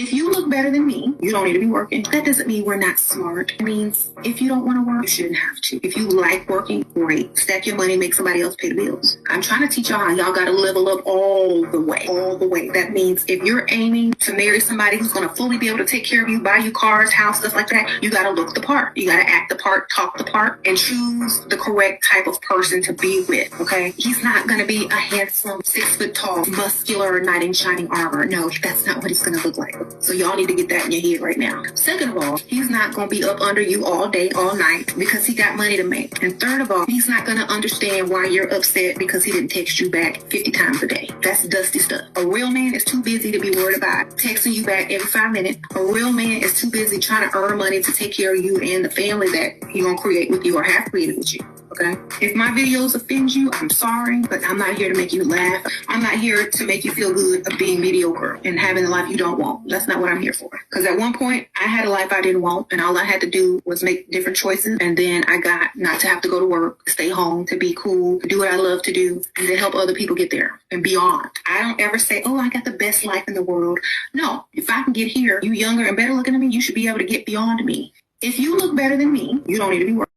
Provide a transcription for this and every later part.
If you look better than me, you don't need to be working. That doesn't mean we're not smart. It means if you don't want to work, you shouldn't have to. If you like working, great. Stack your money, make somebody else pay the bills. I'm trying to teach y'all how y'all got to level up all the way. All the way. That means if you're aiming to marry somebody who's going to fully be able to take care of you, buy you cars, house, stuff like that, you got to look the part. You got to act the part, talk the part, and choose the correct type of person to be with, okay? He's not going to be a handsome, 6 foot tall, muscular, knight in shining armor. No, that's not what he's going to look like. So y'all need to get that in your head right now. Second of all, he's not going to be up under you all day, all night because he got money to make. And third of all, he's not going to understand why you're upset because he didn't text you back 50 times a day. That's dusty stuff. A real man is too busy to be worried about texting you back every 5 minutes. A real man is too busy trying to earn money to take care of you and the family that he's going to create with you or have created with you. Okay? If my videos offend you, I'm sorry, but I'm not here to make you laugh. I'm not here to make you feel good of being mediocre and having a life you don't want. That's not what I'm here for. Because at one point, I had a life I didn't want, and all I had to do was make different choices. And then I got not to have to go to work, stay home, to be cool, to do what I love to do, and to help other people get there and beyond. I don't ever say, oh, I got the best life in the world. No, if I can get here, you younger and better looking than me, you should be able to get beyond me. If you look better than me, you don't need to be working.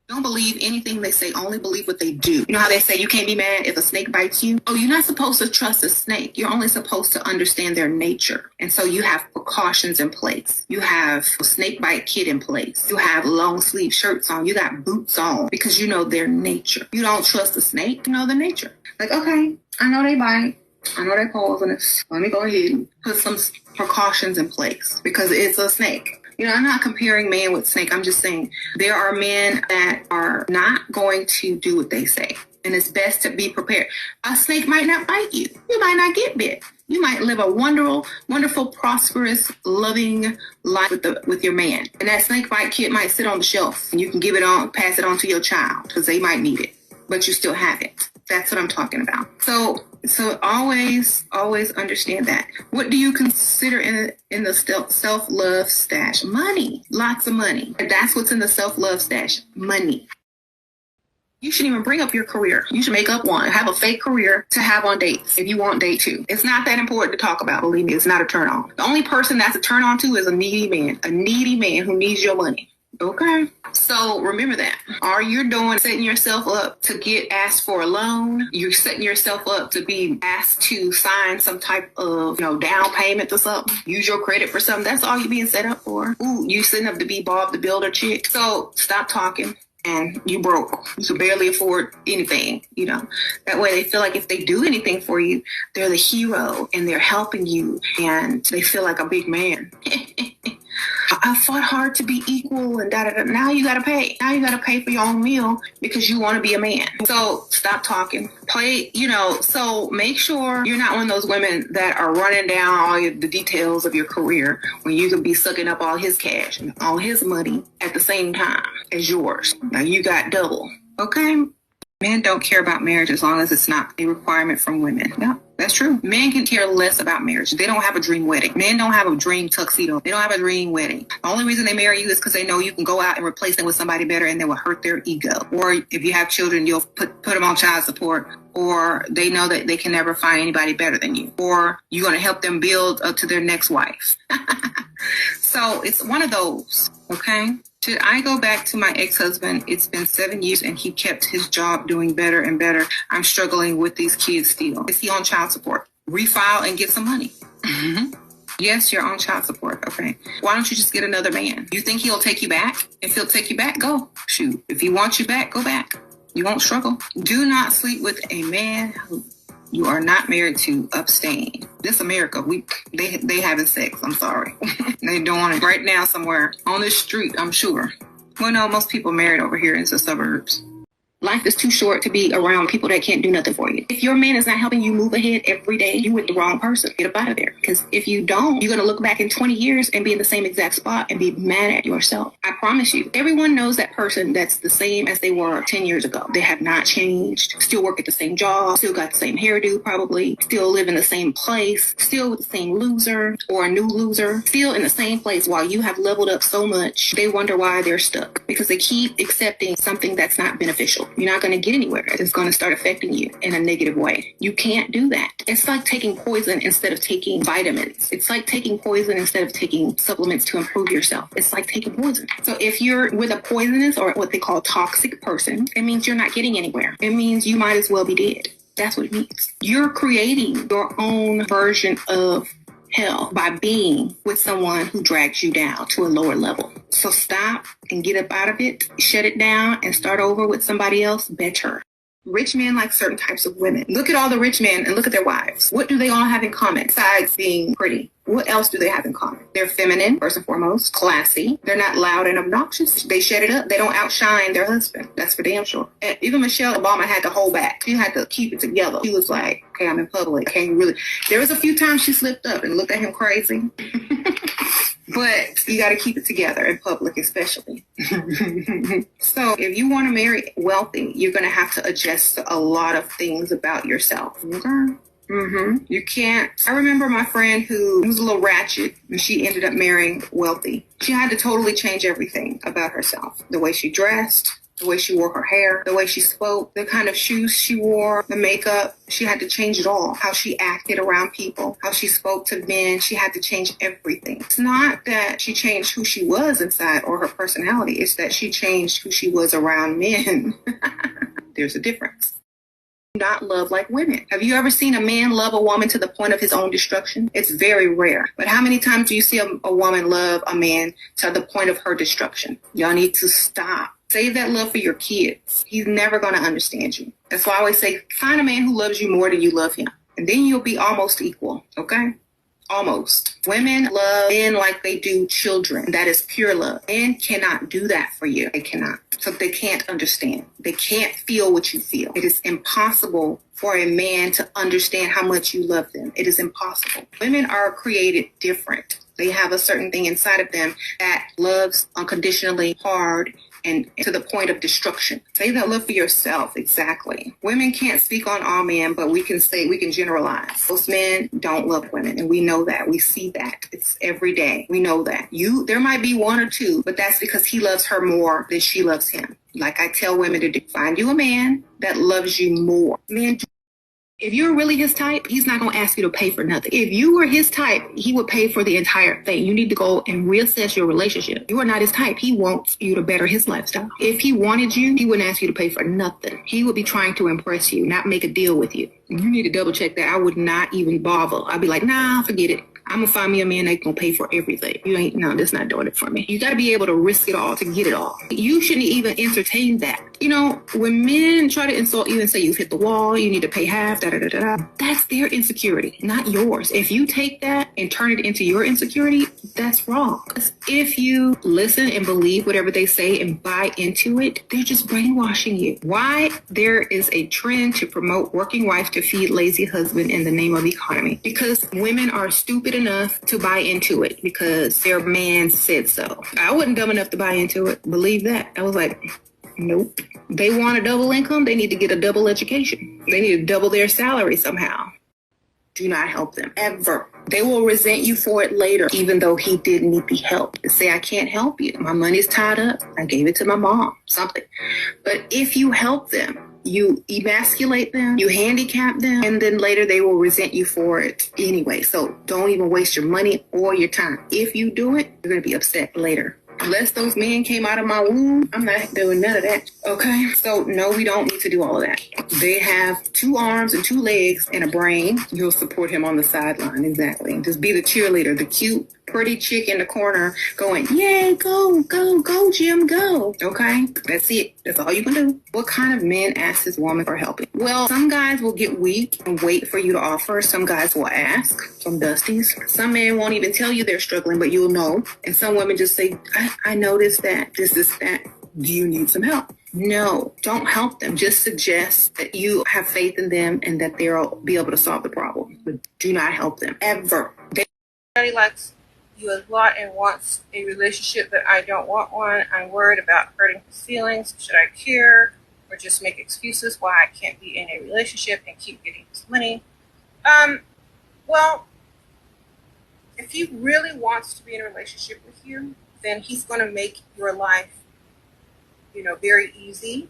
Don't believe anything they say, only believe what they do. You know how they say you can't be mad if a snake bites you? Oh, you're not supposed to trust a snake. You're only supposed to understand their nature. And so you have precautions in place. You have a snake bite kit in place. You have long sleeve shirts on. You got boots on because you know their nature. You don't trust a snake, you know the nature. Like, okay, I know they bite. I know they're poisonous. Let me go ahead and put some precautions in place because it's a snake. You know, I'm not comparing man with snake. I'm just saying there are men that are not going to do what they say. And it's best to be prepared. A snake might not bite you. You might not get bit. You might live a wonderful, prosperous, loving life with your man. And that snake bite kit might sit on the shelf and you can give it on, pass it on to your child because they might need it, but you still have it. That's what I'm talking about. So always understand that. What do you consider in the self-love stash? Money. Lots of money. That's what's in the self-love stash. Money. You shouldn't even bring up your career. You should make up one. Have a fake career to have on dates if you want date too. It's not that important to talk about. Believe me, it's not a turn on. The only person that's a turn on to is a needy man who needs your money. Okay. So remember that. Are you setting yourself up to get asked for a loan? You're setting yourself up to be asked to sign some type of, down payment or something. Use your credit for something. That's all you're being set up for. Ooh, you setting up to be Bob the Builder chick. So stop talking. And you broke. You can barely afford anything, That way they feel like if they do anything for you, they're the hero and they're helping you and they feel like a big man. I fought hard to be equal and da-da-da. Now you got to pay. Now you got to pay for your own meal because you want to be a man. So stop talking. So make sure you're not one of those women that are running down all the details of your career when you could be sucking up all his cash and all his money at the same time as yours. Now you got double. Okay? Men don't care about marriage as long as it's not a requirement from women. Yeah, that's true. Men can care less about marriage. They don't have a dream wedding. Men don't have a dream tuxedo. They don't have a dream wedding. The only reason they marry you is because they know you can go out and replace them with somebody better and they will hurt their ego. Or if you have children, you'll put them on child support. Or they know that they can never find anybody better than you. Or you're going to help them build up to their next wife. So it's one of those, okay? Should I go back to my ex-husband? It's been 7 years and he kept his job doing better and better. I'm struggling with these kids still. Is he on child support? Refile and get some money. Mm-hmm. Yes, you're on child support. Okay. Why don't you just get another man? You think he'll take you back? If he'll take you back, go. Shoot. If he wants you back, go back. You won't struggle. Do not sleep with a man who you are not married to. Abstain. This America, they having sex. I'm sorry. They doing it right now somewhere on this street, I'm sure. Well, no, most people married over here in the suburbs. Life is too short to be around people that can't do nothing for you. If your man is not helping you move ahead every day, you with the wrong person. Get up out of there. Because if you don't, you're going to look back in 20 years and be in the same exact spot and be mad at yourself. I promise you. Everyone knows that person that's the same as they were 10 years ago. They have not changed. Still work at the same job. Still got the same hairdo probably. Still live in the same place. Still with the same loser or a new loser. Still in the same place while you have leveled up so much. They wonder why they're stuck. Because they keep accepting something that's not beneficial. You're not going to get anywhere. It's going to start affecting you in a negative way. You can't do that. It's like taking poison instead of taking vitamins. It's like taking poison instead of taking supplements to improve yourself. It's like taking poison. So if you're with a poisonous or what they call toxic person, it means you're not getting anywhere. It means you might as well be dead. That's what it means. You're creating your own version of hell by being with someone who drags you down to a lower level. So stop and get up out of it, shut it down, and start over with somebody else better. Rich men like certain types of women. Look at all the rich men and look at their wives. What do they all have in common besides being pretty? What else do they have in common? They're feminine, first and foremost, classy. They're not loud and obnoxious. They shut it up. They don't outshine their husband. That's for damn sure. And even Michelle Obama had to hold back. She had to keep it together. She was like, okay, I'm in public. I can't really. There was a few times she slipped up and looked at him crazy. But you got to keep it together in public, especially. So if you want to marry wealthy, you're going to have to adjust a lot of things about yourself. Okay? You can't. I remember my friend who was a little ratchet and she ended up marrying wealthy. She had to totally change everything about herself. The way she dressed, the way she wore her hair, the way she spoke, the kind of shoes she wore, the makeup. She had to change it all. How she acted around people, how she spoke to men. She had to change everything. It's not that she changed who she was inside or her personality. It's that she changed who she was around men. There's a difference. Not love like women. Have you ever seen a man love a woman to the point of his own destruction? It's very rare. But how many times do you see a woman love a man to the point of her destruction? Y'all need to stop. Save that love for your kids. He's never going to understand you. That's why I always say, find a man who loves you more than you love him. And then you'll be almost equal. Okay? Almost. Women love men like they do children. That is pure love. Men cannot do that for you. They cannot. So they can't understand. They can't feel what you feel. It is impossible for a man to understand how much you love them. It is impossible. Women are created different. They have a certain thing inside of them that loves unconditionally, hard, and to the point of destruction. Say that love for yourself. Exactly. Women can't speak on all men, but we can generalize. Most men don't love women, and we know that. We see that. It's every day. We know that. There might be one or two, but that's because he loves her more than she loves him. Like I tell women to do, find you a man that loves you more. Men, if you're really his type, he's not going to ask you to pay for nothing. If you were his type, he would pay for the entire thing. You need to go and reassess your relationship. You are not his type. He wants you to better his lifestyle. If he wanted you, he wouldn't ask you to pay for nothing. He would be trying to impress you, not make a deal with you. You need to double check that. I would not even bother. I'd be like, nah, forget it. I'm going to find me a man that's going to pay for everything. That's not doing it for me. You got to be able to risk it all to get it all. You shouldn't even entertain that. When men try to insult you and say you've hit the wall, you need to pay half, that's their insecurity, not yours. If you take that and turn it into your insecurity, that's wrong. If you listen and believe whatever they say and buy into it, they're just brainwashing you. Why there is a trend to promote working wife to feed lazy husband in the name of economy? Because women are stupid enough to buy into it because their man said so. I wasn't dumb enough to buy into it. Believe that. I was like, nope. They want a double income. They need to get a double education. They need to double their salary somehow. Do not help them ever. They will resent you for it later, even though he didn't need the help. They say, I can't help you. My money's tied up. I gave it to my mom, something. But if you help them, you emasculate them, you handicap them, and then later they will resent you for it anyway. So don't even waste your money or your time. If you do it, you're going to be upset later. Unless those men came out of my womb, I'm not doing none of that. Okay? So no, we don't need to do all of that. They have 2 arms and 2 legs and a brain. You'll support him on the sideline. Exactly. Just be the cheerleader, the cute, pretty chick in the corner going, yay, go, go, go, Jim, go. Okay? That's it. That's all you can do. What kind of men ask his woman for help? Well, some guys will get weak and wait for you to offer. Some guys will ask. Some dusties. Some men won't even tell you they're struggling, but you'll know. And some women just say, I noticed that this is that. Do you need some help? No, don't help them. Just suggest that you have faith in them and that they'll be able to solve the problem. But do not help them ever. Everybody likes you a lot and wants a relationship, but I don't want one. I'm worried about hurting his feelings. Should I care or just make excuses why I can't be in a relationship and keep getting his money? Well, if he really wants to be in a relationship with you, then he's going to make your life, very easy.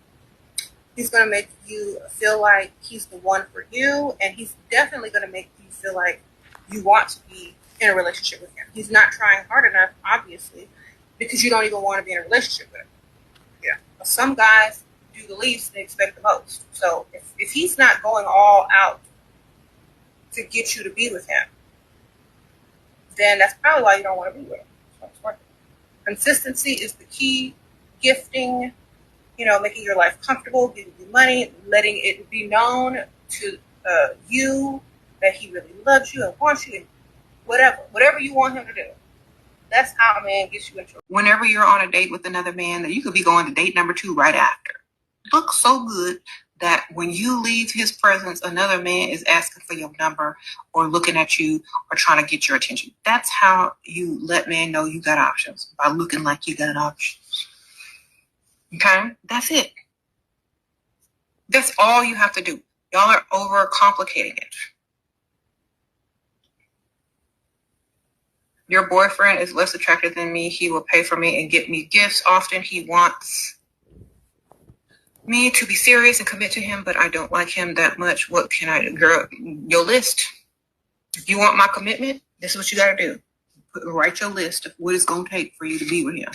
He's going to make you feel like he's the one for you, and he's definitely going to make you feel like you want to be in a relationship with him. He's not trying hard enough, obviously, because you don't even want to be in a relationship with him. Yeah. But some guys do the least and expect the most. So if he's not going all out to get you to be with him, then that's probably why you don't want to be with him. So it's worth it. Consistency is the key. Gifting, making your life comfortable, giving you money, letting it be known to you that he really loves you and wants you, and whatever you want him to do. That's how a man gets you into it. Whenever you're on a date with another man, you could be going to date number 2 right after. Look so good that when you leave his presence, another man is asking for your number or looking at you or trying to get your attention. That's how you let men know you got options, by looking like you got options. Okay? That's it. That's all you have to do. Y'all are overcomplicating it. Your boyfriend is less attractive than me. He will pay for me and get me gifts often. He wants me to be serious and commit to him, but I don't like him that much. What can I do? Girl, your list. If you want my commitment, this is what you got to do. Write your list of what it's going to take for you to be with him.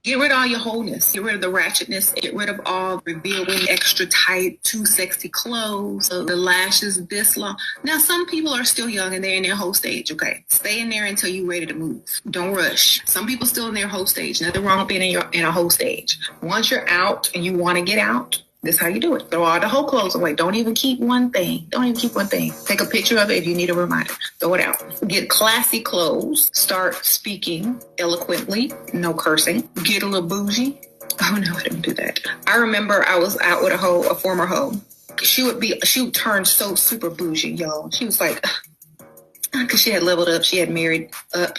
Get rid of all your wholeness. Get rid of the ratchetness. Get rid of all revealing, extra tight, too sexy clothes. The lashes this long. Now, some people are still young and they're in their whole stage. Okay, stay in there until you're ready to move. Don't rush. Some people still in their whole stage. Nothing wrong with being in a whole stage. Once you're out and you want to get out, this is how you do it. Throw all the whole clothes away. Don't even keep one thing. Take a picture of it if you need a reminder. Throw it out. Get classy clothes. Start speaking eloquently. No cursing. Get a little bougie. Oh no, I didn't do that. I remember I was out with a former hoe. She would turn so super bougie, y'all. She was like, because she had leveled up. She had married up.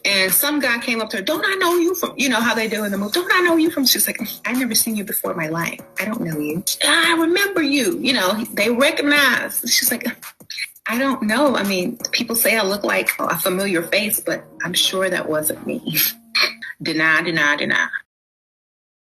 And some guy came up to her, don't I know you from, how they do in the movie? Don't I know you from? She's like, I've never seen you before in my life. I don't know you. I remember you. They recognize. She's like, I don't know. I mean, people say I look like a familiar face, but I'm sure that wasn't me. Deny.